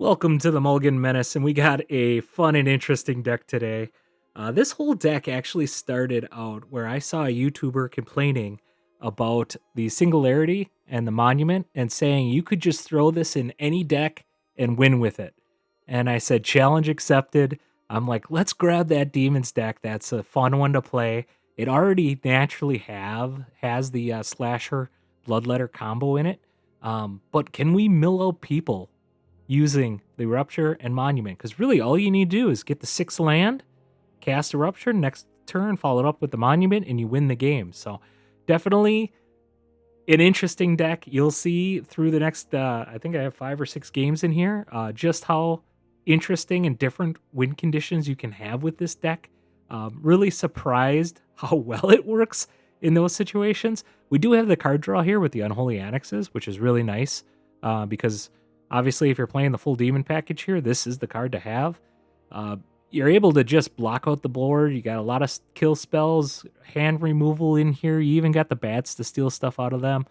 Welcome to the Mulligan Menace, and we got a fun and interesting deck today. This whole deck actually started out where I saw a YouTuber complaining about the Singularity and the Monument and saying you could just throw this in any deck and win with it. And I said, challenge accepted. I'm like, let's grab that Demons deck. That's a fun one to play. It already naturally has the Slasher Bloodletter combo in it. But can we mill out people using the Rupture and Monument? Because really all you need to do is get the 6 land, cast a Rupture, next turn follow it up with the Monument, and you win the game. So definitely an interesting deck. You'll see through the next, I think I have 5 or 6 games in here, just how interesting and different win conditions you can have with this deck. Really surprised how well it works in those situations. We do have the card draw here with the Unholy Annexes, which is really nice because obviously, if you're playing the full demon package here, this is the card to have. You're able to just block out the board. You got a lot of kill spells, hand removal in here. You even got the bats to steal stuff out of them.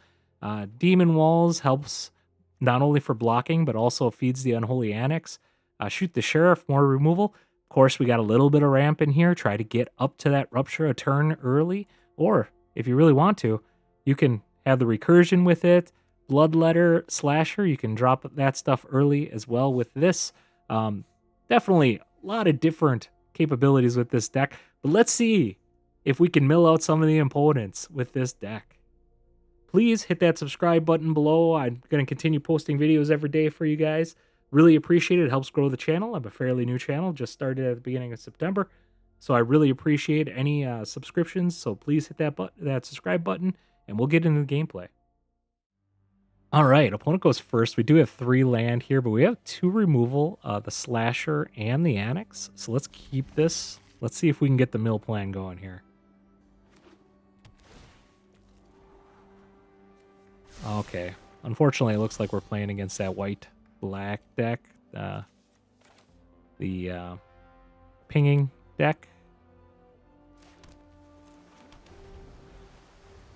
Demon Walls helps not only for blocking, but also feeds the Unholy Annex. Shoot the Sheriff, more removal. Of course, we got a little bit of ramp in here. Try to get up to that Rupture a turn early. Or, if you really want to, you can have the Recursion with it. Bloodletter, Slasher, you can drop that stuff early as well with this. Definitely a lot of different capabilities with this deck, but let's see if we can mill out some of the opponents with this deck. Please hit that subscribe button below. I'm going to continue posting videos every day for you guys. Really appreciate it. It helps grow the channel. I'm a fairly new channel, just started at the beginning of September, so I really appreciate any subscriptions, so please hit that subscribe button, and we'll get into the gameplay. All right, opponent goes first. We do have 3 land here, but we have 2 removal, the Slasher and the Annex. So let's keep this. Let's see if we can get the mill plan going here. Okay. Unfortunately, it looks like we're playing against that white-black deck. The pinging deck.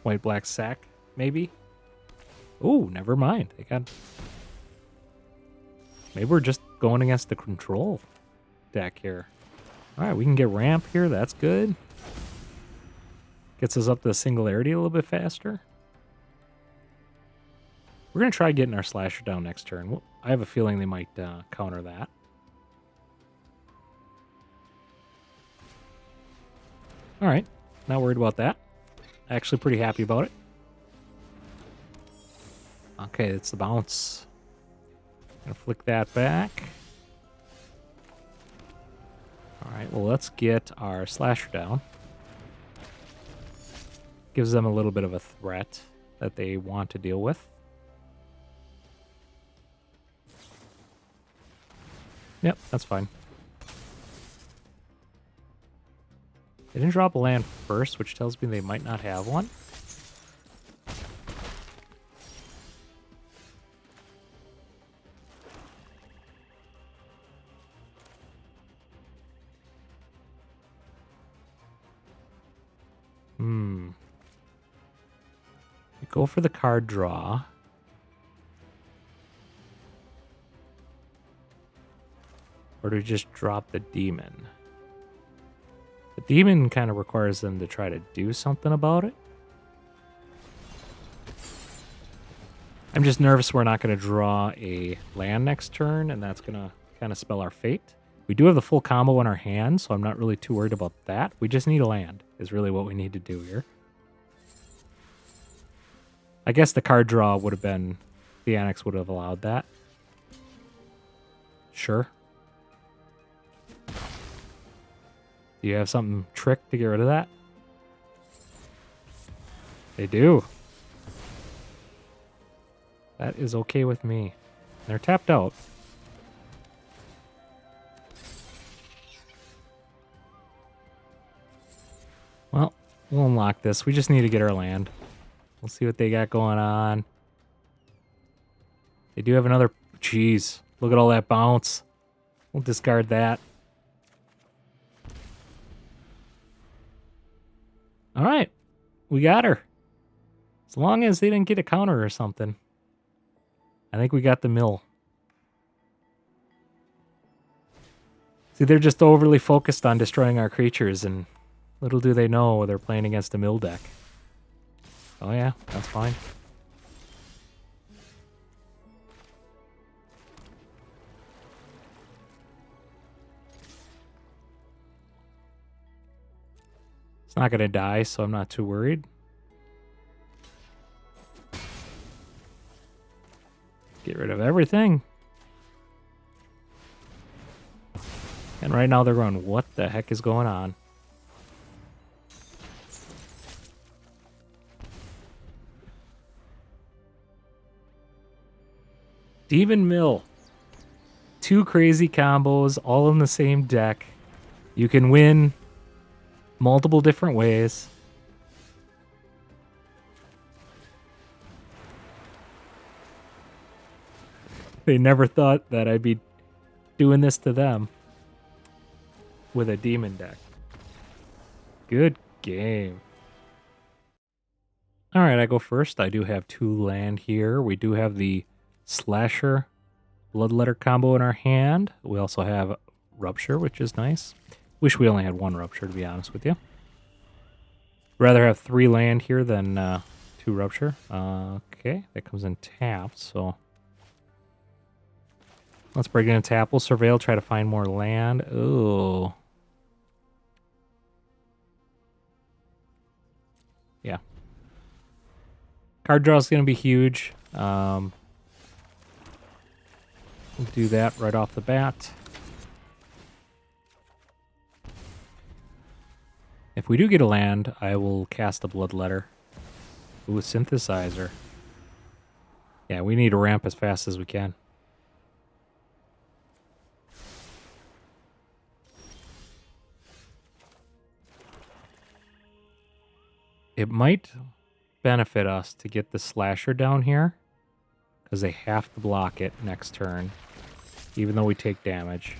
White-black sack, maybe? Oh, never mind. Maybe we're just going against the control deck here. All right, we can get ramp here. That's good. Gets us up to the Singularity a little bit faster. We're going to try getting our Slasher down next turn. I have a feeling they might counter that. All right, not worried about that. Actually pretty happy about it. Okay, it's the bounce. Gonna flick that back. Alright, well, let's get our Slasher down. Gives them a little bit of a threat that they want to deal with. Yep, that's fine. They didn't drop a land first, which tells me they might not have one. Go for the card draw. Or do we just drop the demon? The demon kind of requires them to try to do something about it. I'm just nervous we're not going to draw a land next turn, and that's going to kind of spell our fate. We do have the full combo in our hand, so I'm not really too worried about that. We just need a land, is really what we need to do here. I guess the card draw would have been... The Annex would have allowed that. Sure. Do you have something tricked to get rid of that? They do. That is okay with me. They're tapped out. Well, we'll unlock this. We just need to get our land. We'll see what they got going on. They do have another... Jeez, look at all that bounce. We'll discard that. All right, we got her. As long as they didn't get a counter or something. I think we got the mill. See, they're just overly focused on destroying our creatures, and little do they know they're playing against a mill deck. Oh yeah, that's fine. It's not going to die, so I'm not too worried. Get rid of everything. And right now they're going, what the heck is going on? Demon Mill. 2 crazy combos, all in the same deck. You can win multiple different ways. They never thought that I'd be doing this to them with a demon deck. Good game. All right, I go first. I do have 2 land here. We do have the Slasher Bloodletter combo in our hand. We also have Rupture, which is nice. Wish we only had 1 Rupture, to be honest with you. Rather have 3 land here than 2 Rupture. Okay, that comes in tapped, so let's break it in tap. We'll surveil, try to find more land. Oh. Yeah. Card draw is going to be huge. We'll do that right off the bat. If we do get a land, I will cast a Bloodletter. Ooh, a Synthesizer. Yeah, we need to ramp as fast as we can. It might benefit us to get the Slasher down here, because they have to block it next turn, even though we take damage.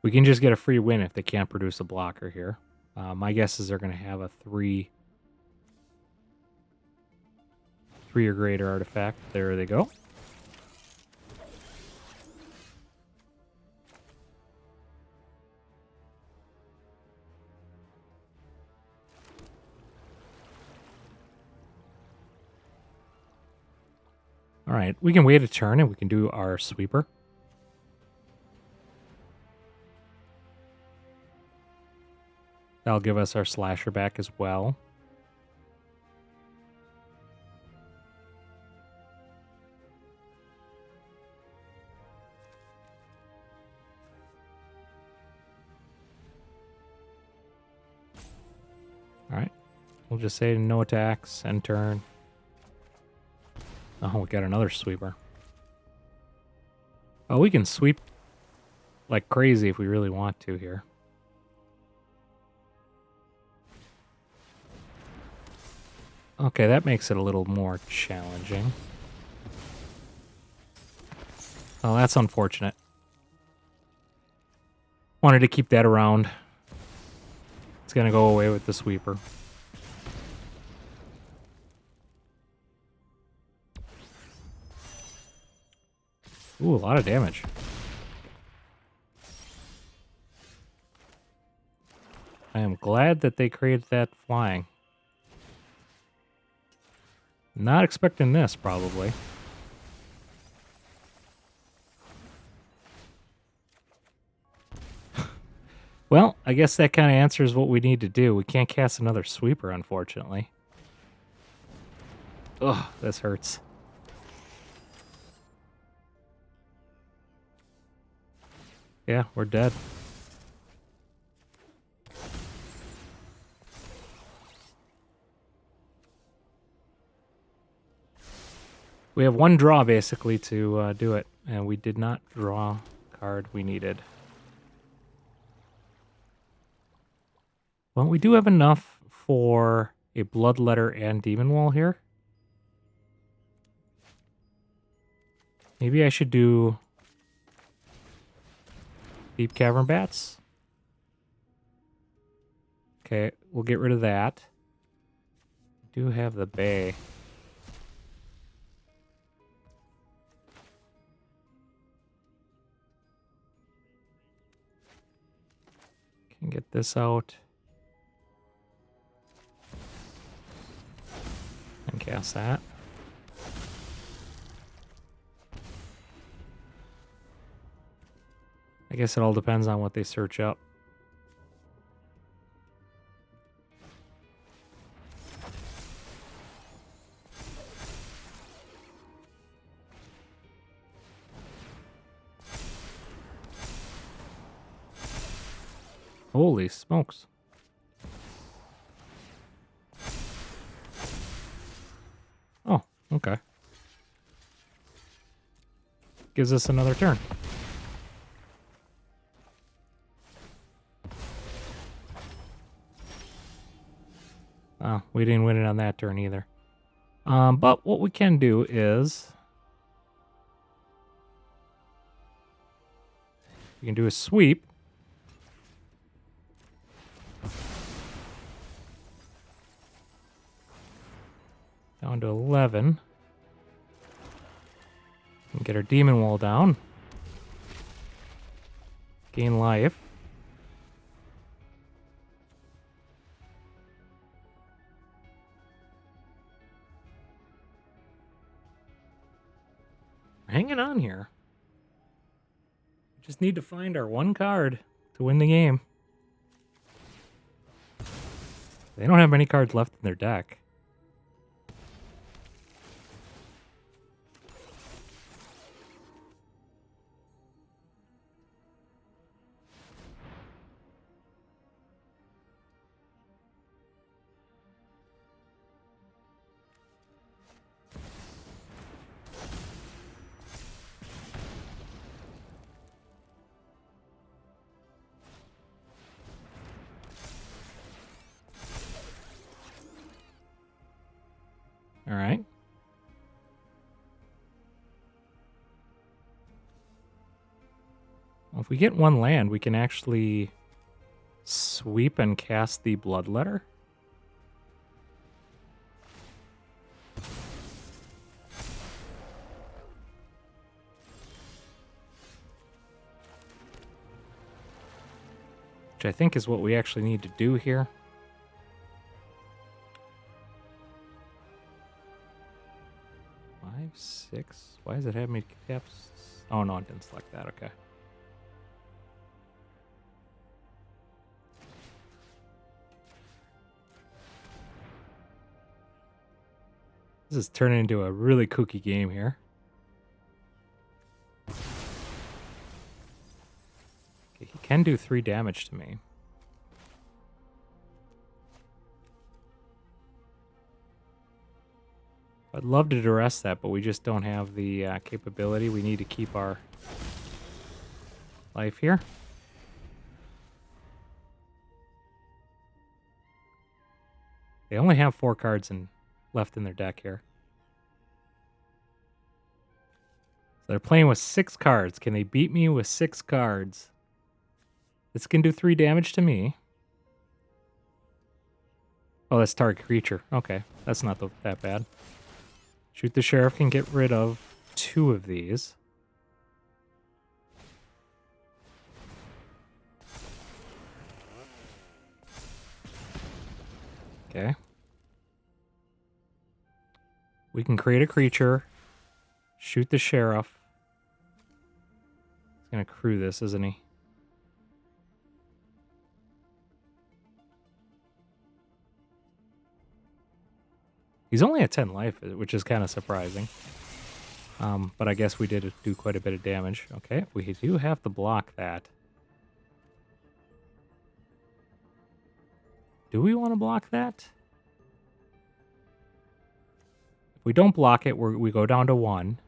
We can just get a free win if they can't produce a blocker here. My guess is they're going to have a 3 or greater artifact. There they go. All right, we can wait a turn and we can do our sweeper. That'll give us our Slasher back as well. All right, we'll just say no attacks, end turn. Oh, we got another sweeper. Oh, we can sweep like crazy if we really want to here. Okay, that makes it a little more challenging. Oh, that's unfortunate. Wanted to keep that around. It's going to go away with the sweeper. Ooh, a lot of damage. I am glad that they created that flying. Not expecting this, probably. Well, I guess that kind of answers what we need to do. We can't cast another sweeper, unfortunately. Ugh, this hurts. Yeah, we're dead. We have 1 draw, basically, to do it. And we did not draw the card we needed. Well, we do have enough for a Bloodletter and Demon Wall here. Maybe I should do Deep-Cavern Bats. Okay, we'll get rid of that. Do have the bay. Can get this out. And cast that. I guess it all depends on what they search up. Holy smokes. Oh, okay. Gives us another turn. Oh, we didn't win it on that turn either. But what we can do is we can do a sweep. Down to 11. And get our demon wall down. Gain life. We're hanging on here. We just need to find our one card to win the game. They don't have many cards left in their deck. All right. Well, if we get one land, we can actually sweep and cast the Bloodletter. Which I think is what we actually need to do here. Five, 6. Why does it have me tap? Oh, no, it didn't select that. Okay. This is turning into a really kooky game here. Okay, he can do 3 damage to me. I'd love to duress that, but we just don't have the capability. We need to keep our life here. They only have 4 cards left in their deck here. So they're playing with 6 cards. Can they beat me with 6 cards? This can do 3 damage to me. Oh, that's target creature. Okay, that's not that bad. Shoot the Sheriff can get rid of 2 of these. Okay. We can create a creature. Shoot the Sheriff. He's going to crew this, isn't he? He's only at 10 life, which is kind of surprising. But I guess we did do quite a bit of damage. Okay, we do have to block that. Do we want to block that? If we don't block it, we go down to 1.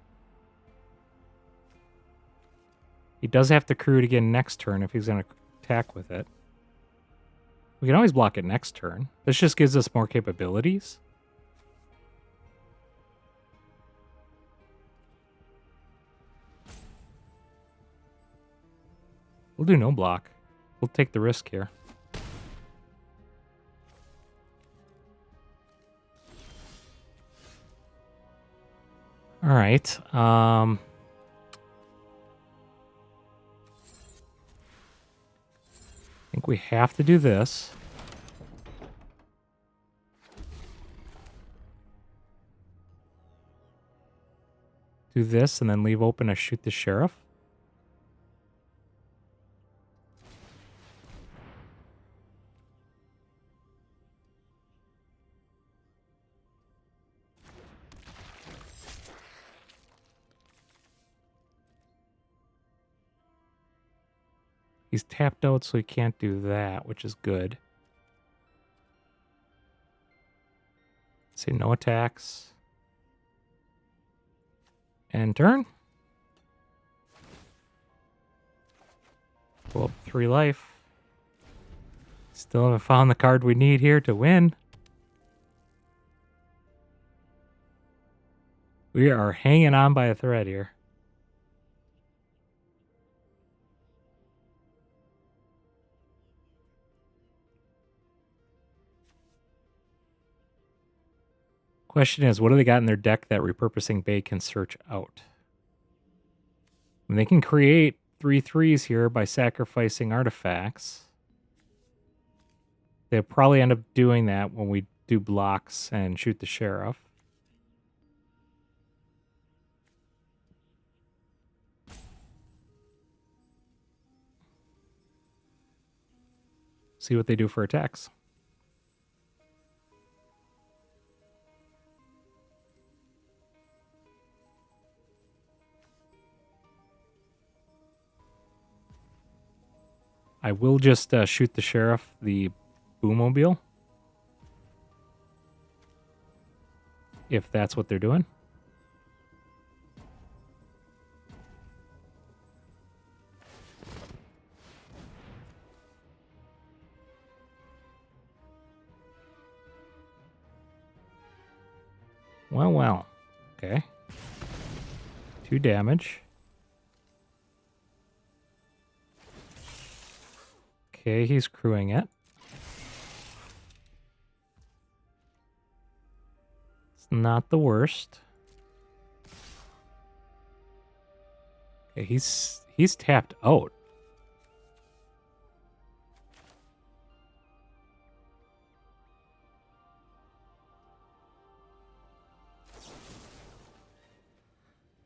He does have to crew it again next turn if he's going to attack with it. We can always block it next turn. This just gives us more capabilities. We'll do no block. We'll take the risk here. right. I think we have to do this. Do this and then leave open a shoot the sheriff. He's tapped out, so he can't do that, which is good. Say no attacks. And turn. Pull up 3 life. Still haven't found the card we need here to win. We are hanging on by a thread here. Question is, what do they got in their deck that Repurposing Bay can search out? I mean, they can create 3/3s here by sacrificing artifacts. They'll probably end up doing that when we do blocks and shoot the sheriff. See what they do for attacks. I will just shoot the sheriff, the Boomobile. If that's what they're doing. Well. Okay. 2 damage. Okay, he's crewing it. It's not the worst. Okay, he's tapped out.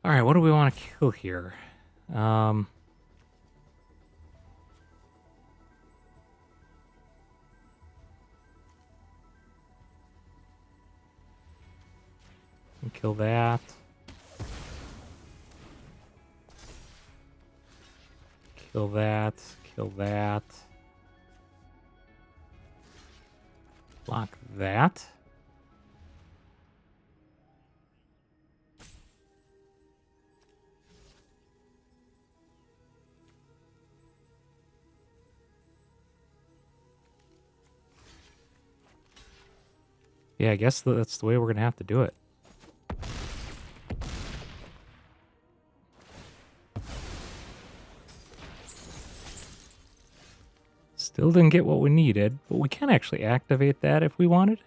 All right, what do we want to kill here? Kill that. Kill that. Kill that. Block that. Yeah, I guess that's the way we're going to have to do it. Still didn't get what we needed, but we can actually activate that if we wanted.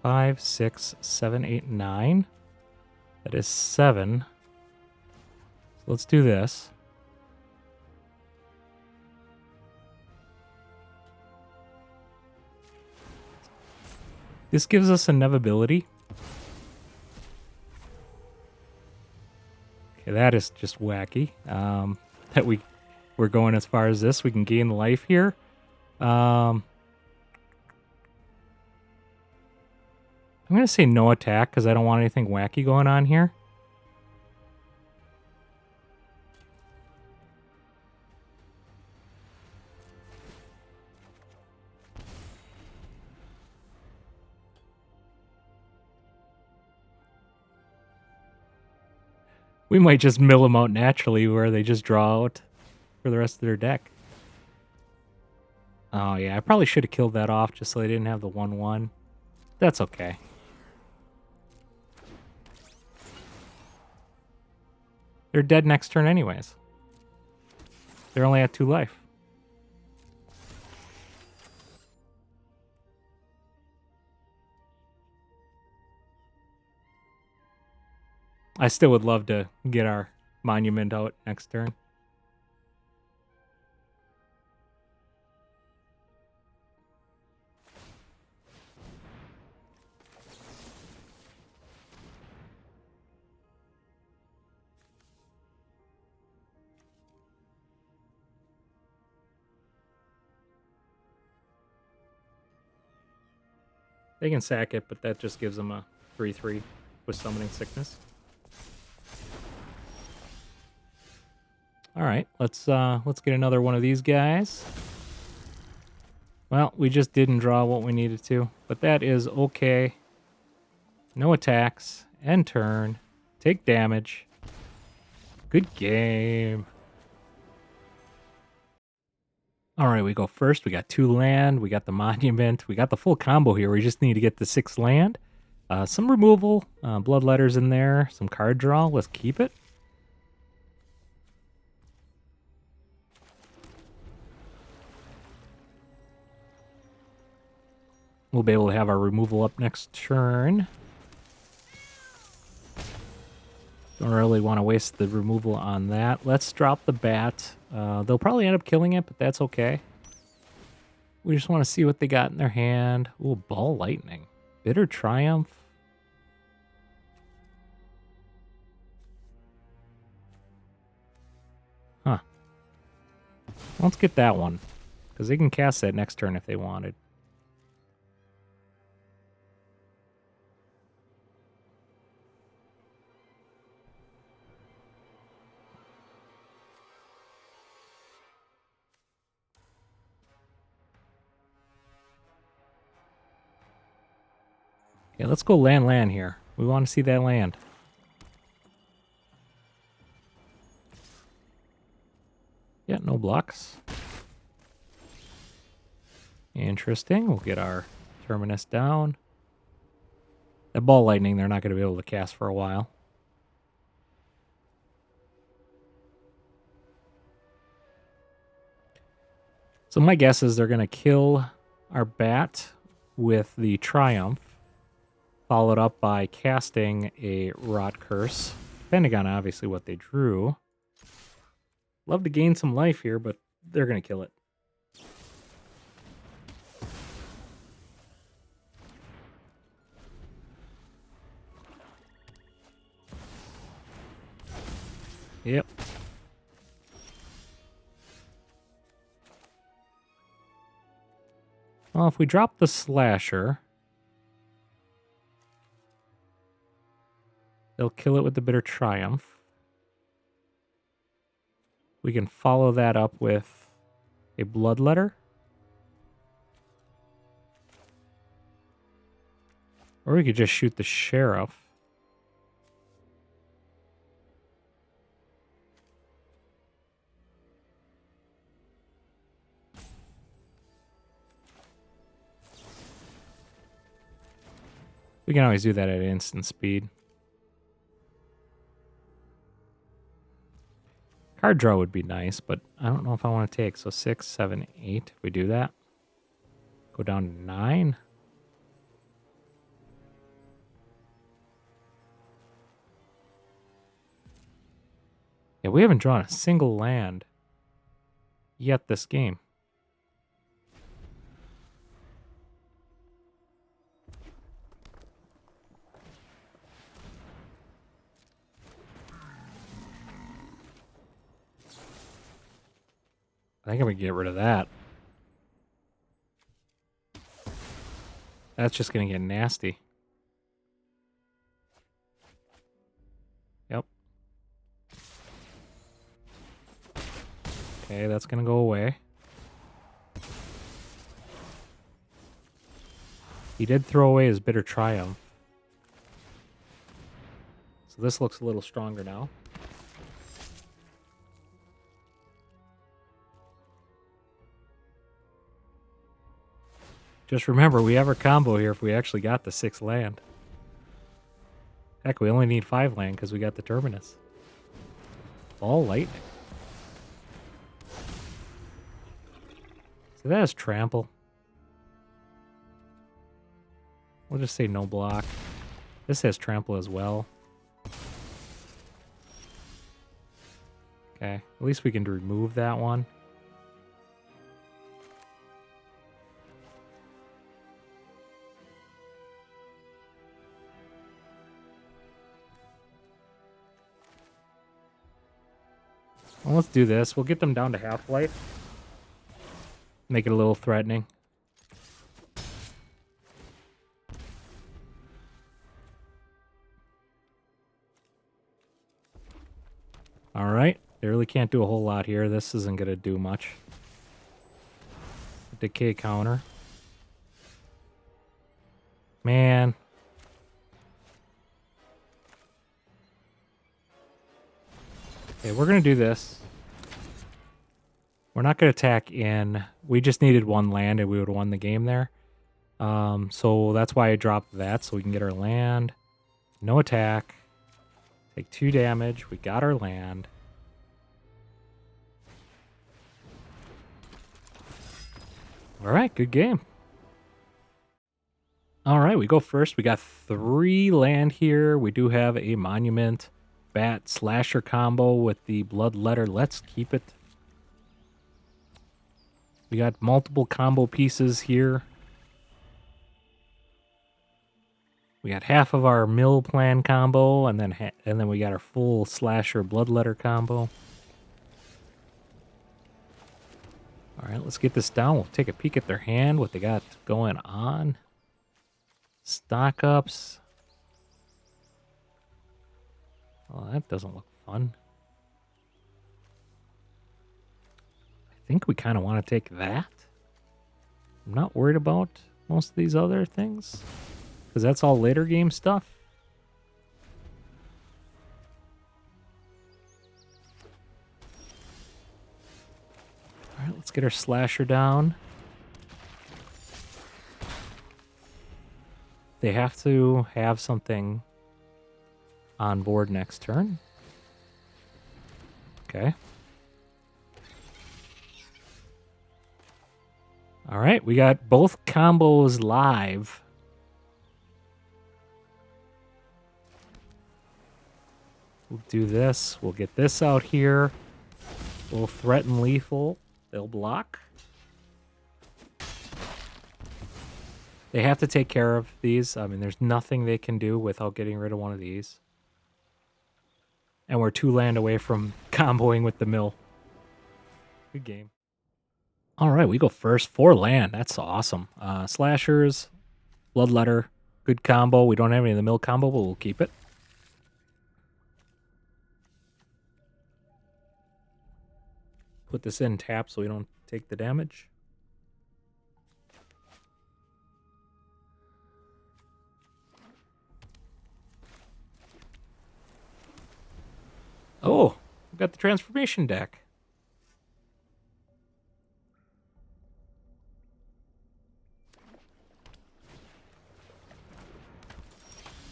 Five, 6, 7, 8, 9. That is 7. So let's do this. This gives us a inevitability. Okay, that is just wacky. That we're going as far as this. We can gain life here. I'm going to say no attack because I don't want anything wacky going on here. We might just mill them out naturally where they just draw out for the rest of their deck. Oh, yeah. I probably should have killed that off just so they didn't have the 1/1. That's okay. They're dead next turn anyways. They're only at 2 life. I still would love to get our monument out next turn. They can sack it, but that just gives them a 3/3 with Summoning Sickness. All right, let's get another one of these guys. Well, we just didn't draw what we needed to, but that is okay. No attacks. End turn. Take damage. Good game. All right, we go first. We got 2 land. We got the monument. We got the full combo here. We just need to get the 6 land. Some removal. Bloodletters in there. Some card draw. Let's keep it. We'll be able to have our removal up next turn. Don't really want to waste the removal on that. Let's drop the bat. They'll probably end up killing it, but that's okay. We just want to see what they got in their hand. Ooh, Ball Lightning. Bitter Triumph. Huh. Let's get that one, because they can cast that next turn if they wanted. Okay, let's go land here. We want to see that land. Yeah, no blocks. Interesting. We'll get our Terminus down. That Ball Lightning, they're not going to be able to cast for a while. So my guess is they're going to kill our bat with the Triumph, followed up by casting a Rot Curse, depending on obviously what they drew. Love to gain some life here, but they're going to kill it. Yep. Well, if we drop the Slasher, they'll kill it with the Bitter Triumph. We can follow that up with a Bloodletter. Or we could just shoot the Sheriff. We can always do that at instant speed. Card draw would be nice, but I don't know if I want to take. So 6, 7, 8. If we do that, go down to 9. Yeah, we haven't drawn a single land yet this game. I think I'm going to get rid of that. That's just going to get nasty. Yep. Okay, that's going to go away. He did throw away his Bitter Triumph. So this looks a little stronger now. Just remember, we have our combo here if we actually got the 6 land. Heck, we only need 5 land because we got the Terminus. Ball Lightning. So that is Trample. We'll just say no block. This has Trample as well. Okay, at least we can remove that one. Well, let's do this. We'll get them down to half-life. Make it a little threatening. Alright. They really can't do a whole lot here. This isn't going to do much. Decay counter. Man. Okay, we're going to do this. We're not going to attack in. We just needed one land and we would have won the game there. So that's why I dropped that, so we can get our land. No attack. Take 2 damage. We got our land. Alright, good game. Alright, we go first. We got 3 land here. We do have a monument, bat, slasher combo with the Bloodletter. Let's keep it. We got multiple combo pieces here. We got half of our mill plan combo, and then we got our full slasher Bloodletter combo. All right, let's get this down. We'll take a peek at their hand, what they got going on. Stock ups. Oh, that doesn't look fun. I think we kind of want to take that. I'm not worried about most of these other things, because that's all later game stuff. All right, let's get our slasher down. They have to have something on board next turn. Okay. All right, we got both combos live. We'll do this. We'll get this out here. We'll threaten lethal. They'll block. They have to take care of these. I mean, there's nothing they can do without getting rid of one of these. And we're 2 land away from comboing with the mill. Good game. All right, we go first. 4 land. That's awesome. Slashers, Bloodletter, good combo. We don't have any of the mill combo, but we'll keep it. Put this in tap so we don't take the damage. Oh, we've got the transformation deck.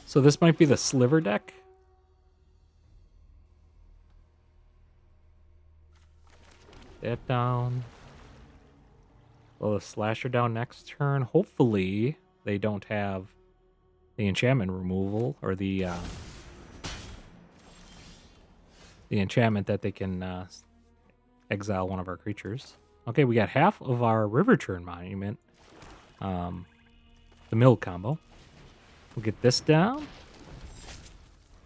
So this might be the Sliver deck. That down. Well, the slasher down next turn. Hopefully they don't have the enchantment removal or the enchantment that they can exile one of our creatures. Okay, we got half of our Riverchurn Monument. The mill combo. We'll get this down.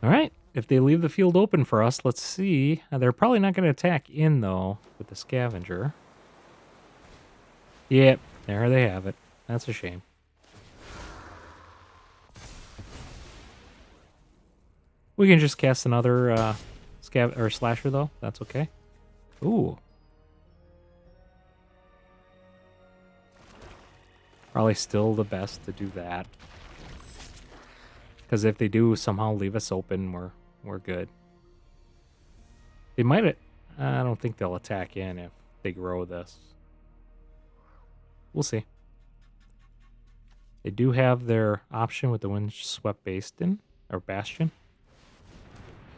All right. If they leave the field open for us, let's see. They're probably not going to attack in, though, with the scavenger. Yep, there they have it. That's a shame. We can just cast another slasher, though. That's okay. Ooh. Probably still the best to do that. Because if they do somehow leave us open, we're good. They might. I don't think they'll attack in if they grow this. We'll see. They do have their option with the Windswept Bastion or Bastion.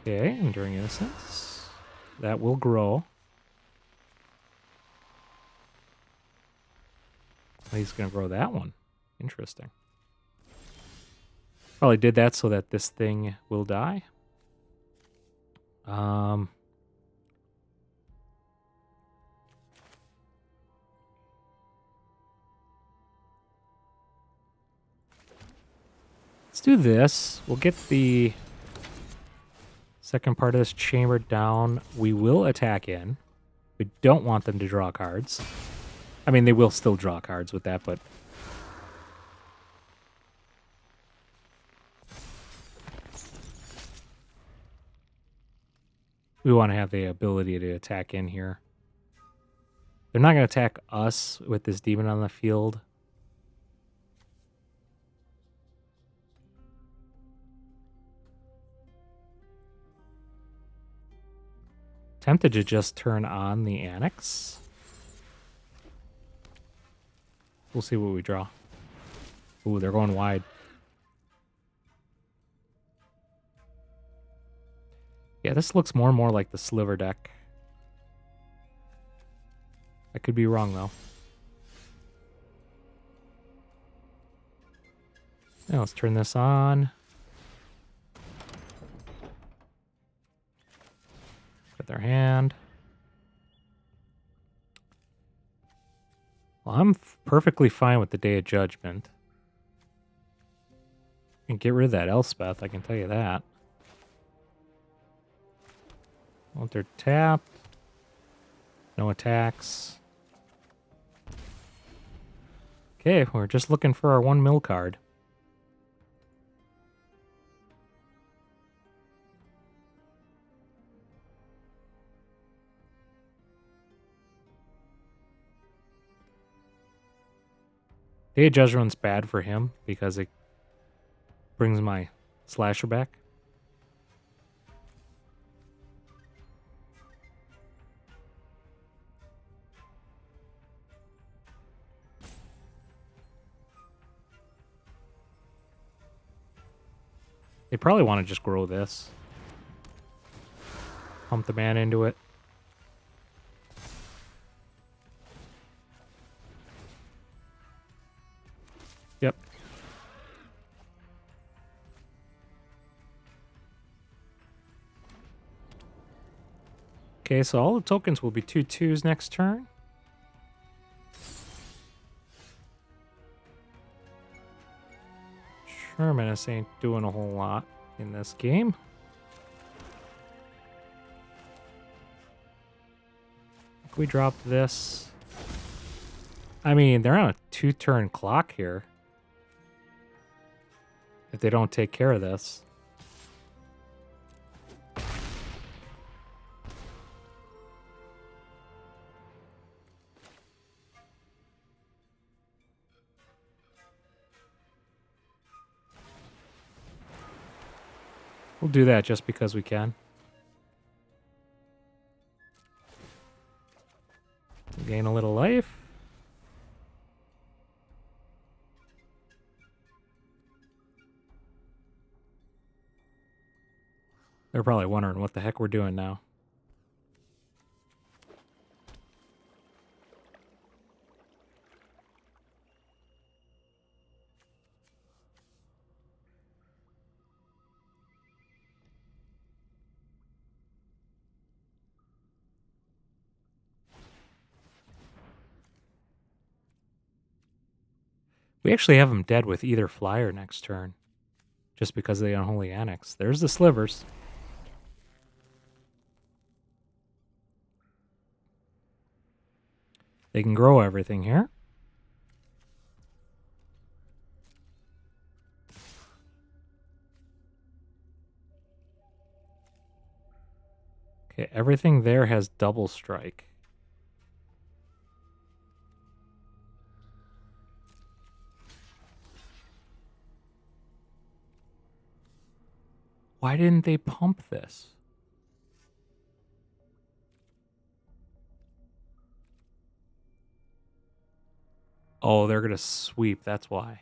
Okay, Enduring Innocence. That will grow. He's gonna grow that one. Interesting. Probably did that so that this thing will die. Let's do this. We'll get the second part of this chamber down. We will attack in. We don't want them to draw cards. I mean, they will still draw cards with that, but... we want to have the ability to attack in here. They're not going to attack us with this demon on the field. Tempted to just turn on the Annex. We'll see what we draw. Ooh, they're going wide. Yeah, this looks more and more like the Sliver deck. I could be wrong, though. Now let's turn this on. Get their hand. Well, I'm perfectly fine with the Day of Judgment. And get rid of that Elspeth, I can tell you that. Well, they're tapped. No attacks. Okay, we're just looking for our 1 mill card. Day of Judgment's bad for him because it brings my slasher back. They probably want to just grow this. Pump the mana into it. Yep. Okay, so all the tokens will be 2/2s next turn. Terminus ain't doing a whole lot in this game. If we drop this... I mean, they're on a 2-turn clock here. If they don't take care of this. We'll do that just because we can. Gain a little life. They're probably wondering what the heck we're doing now. We actually have them dead with either flyer next turn. Just because of the Unholy Annex. There's the Slivers. They can grow everything here. Okay, everything there has double strike. Why didn't they pump this? Oh, they're going to sweep. That's why.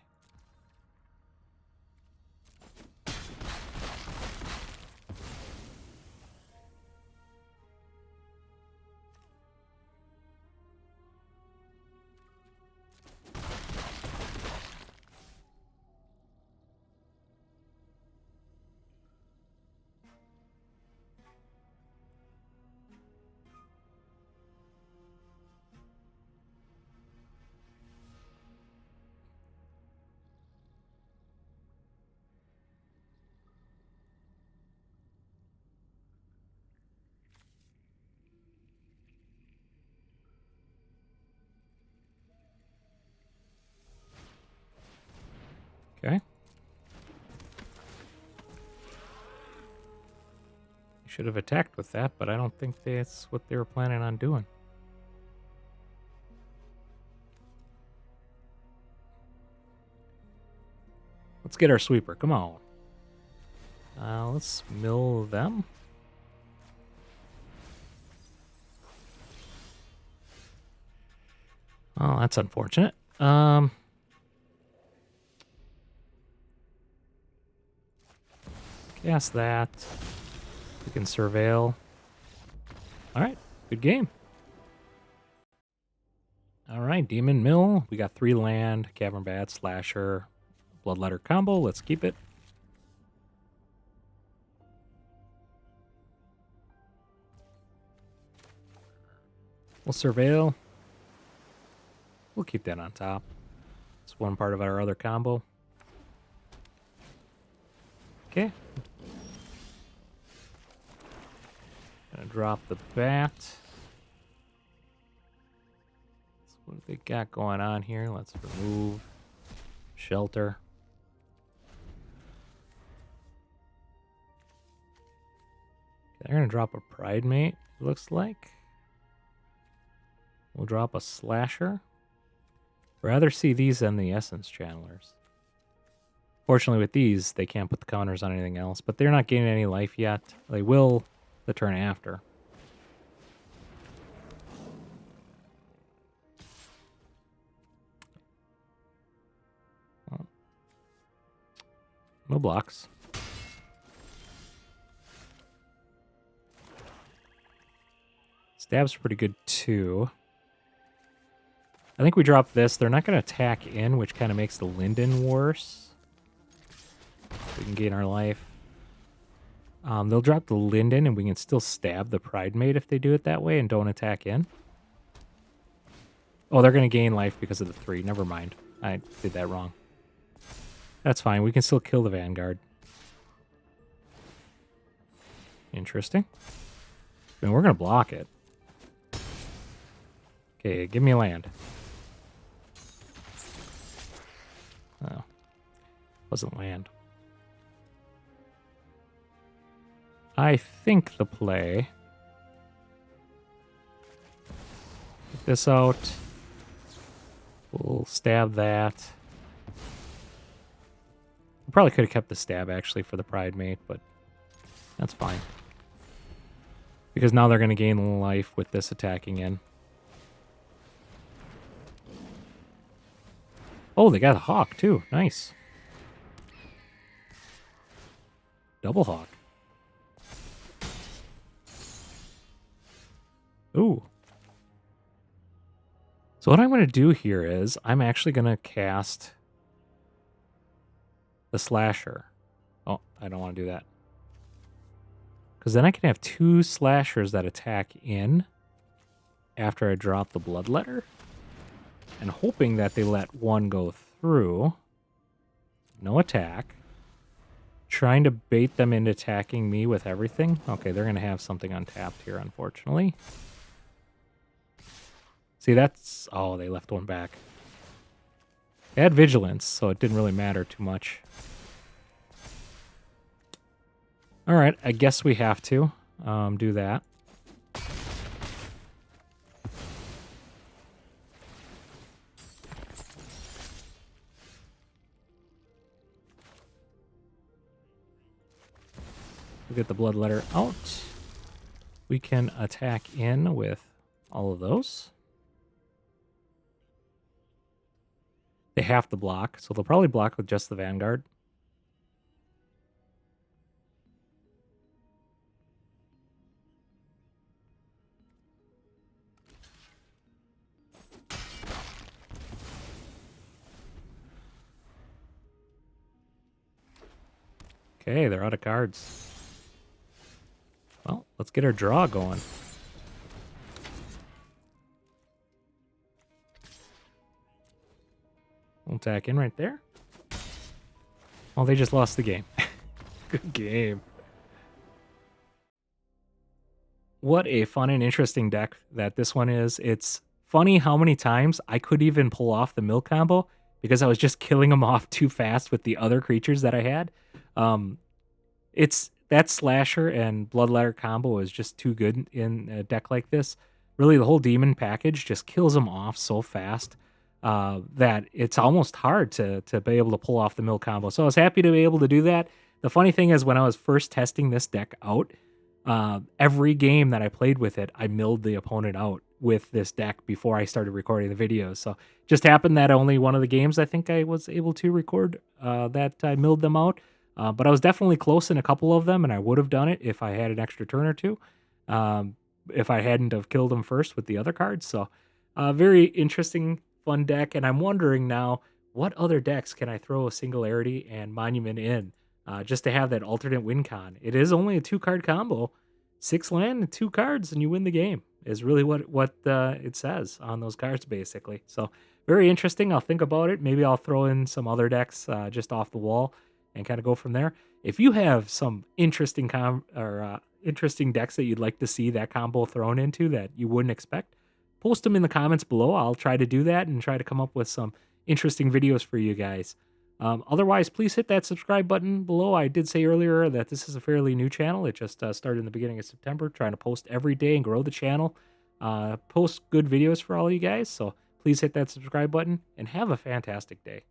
Okay. Should have attacked with that, but I don't think that's what they were planning on doing. Let's get our sweeper. Come on. Let's mill them. Oh, that's unfortunate. Cast that. We can surveil. All right, good game. All right, Demon Mill. We got 3 land, Cavern Bat, Slasher, Bloodletter combo. Let's keep it. We'll surveil. We'll keep that on top. It's one part of our other combo. Okay. Gonna drop the bat. So what do they got going on here? Let's remove shelter. They're gonna drop a Pride Mate, it looks like. We'll drop a Slasher. Rather see these than the Essence Channelers. Fortunately with these, they can't put the counters on anything else, but they're not gaining any life yet. They will the turn after. Well, no blocks. Stab's pretty good too. I think we drop this. They're not going to attack in, which kind of makes the Linden worse. We can gain our life. They'll drop the Linden, and we can still stab the Pride Mate if they do it that way and don't attack in. Oh, they're going to gain life because of the 3. Never mind. I did that wrong. That's fine. We can still kill the Vanguard. Interesting. I mean, we're going to block it. Okay, give me a land. Oh. Wasn't land. I think the play... Get this out. We'll stab that. We probably could have kept the stab, actually, for the Pride Mate, but that's fine. Because now they're going to gain life with this attacking in. Oh, they got a Hawk, too. Nice. Double Hawk. Ooh. So what I'm going to do here is I'm actually going to cast the Slasher. Oh, I don't want to do that. Because then I can have 2 Slashers that attack in after I drop the Bloodletter. And hoping that they let 1 go through. No attack. Trying to bait them into attacking me with everything. Okay, they're going to have something untapped here, unfortunately. See, that's... Oh, they left 1 back. They had Vigilance, so it didn't really matter too much. Alright, I guess we have to do that. We'll get the Bloodletter out. We can attack in with all of those. They have to block, so they'll probably block with just the Vanguard. Okay, they're out of cards. Well, let's get our draw going. We'll attack in right there. Oh, they just lost the game. Good game. What a fun and interesting deck that this one is. It's funny how many times I could even pull off the mill combo because I was just killing them off too fast with the other creatures that I had. Um, it's that slasher and bloodletter combo is just too good in a deck like this. Really, the whole demon package just kills them off so fast that it's almost hard to be able to pull off the mill combo. So I was happy to be able to do that. The funny thing is, when I was first testing this deck out, every game that I played with it, I milled the opponent out with this deck before I started recording the videos. So just happened that only one of the games I think I was able to record that I milled them out. But I was definitely close in a couple of them, and I would have done it if I had an extra turn or two. If I hadn't have killed them first with the other cards. So very interesting, fun deck. And I'm wondering now, what other decks can I throw a Singularity and Monument in just to have that alternate win con? It is only a 2-card combo. 6 land and 2 cards, and you win the game, is really what it says on those cards, basically. So very interesting. I'll think about it. Maybe I'll throw in some other decks just off the wall and kind of go from there. If you have some interesting interesting decks that you'd like to see that combo thrown into that you wouldn't expect, post them in the comments below. I'll try to do that and try to come up with some interesting videos for you guys. Otherwise, please hit that subscribe button below. I did say earlier that this is a fairly new channel. It just started in the beginning of September, trying to post every day and grow the channel. Post good videos for all you guys. So please hit that subscribe button and have a fantastic day.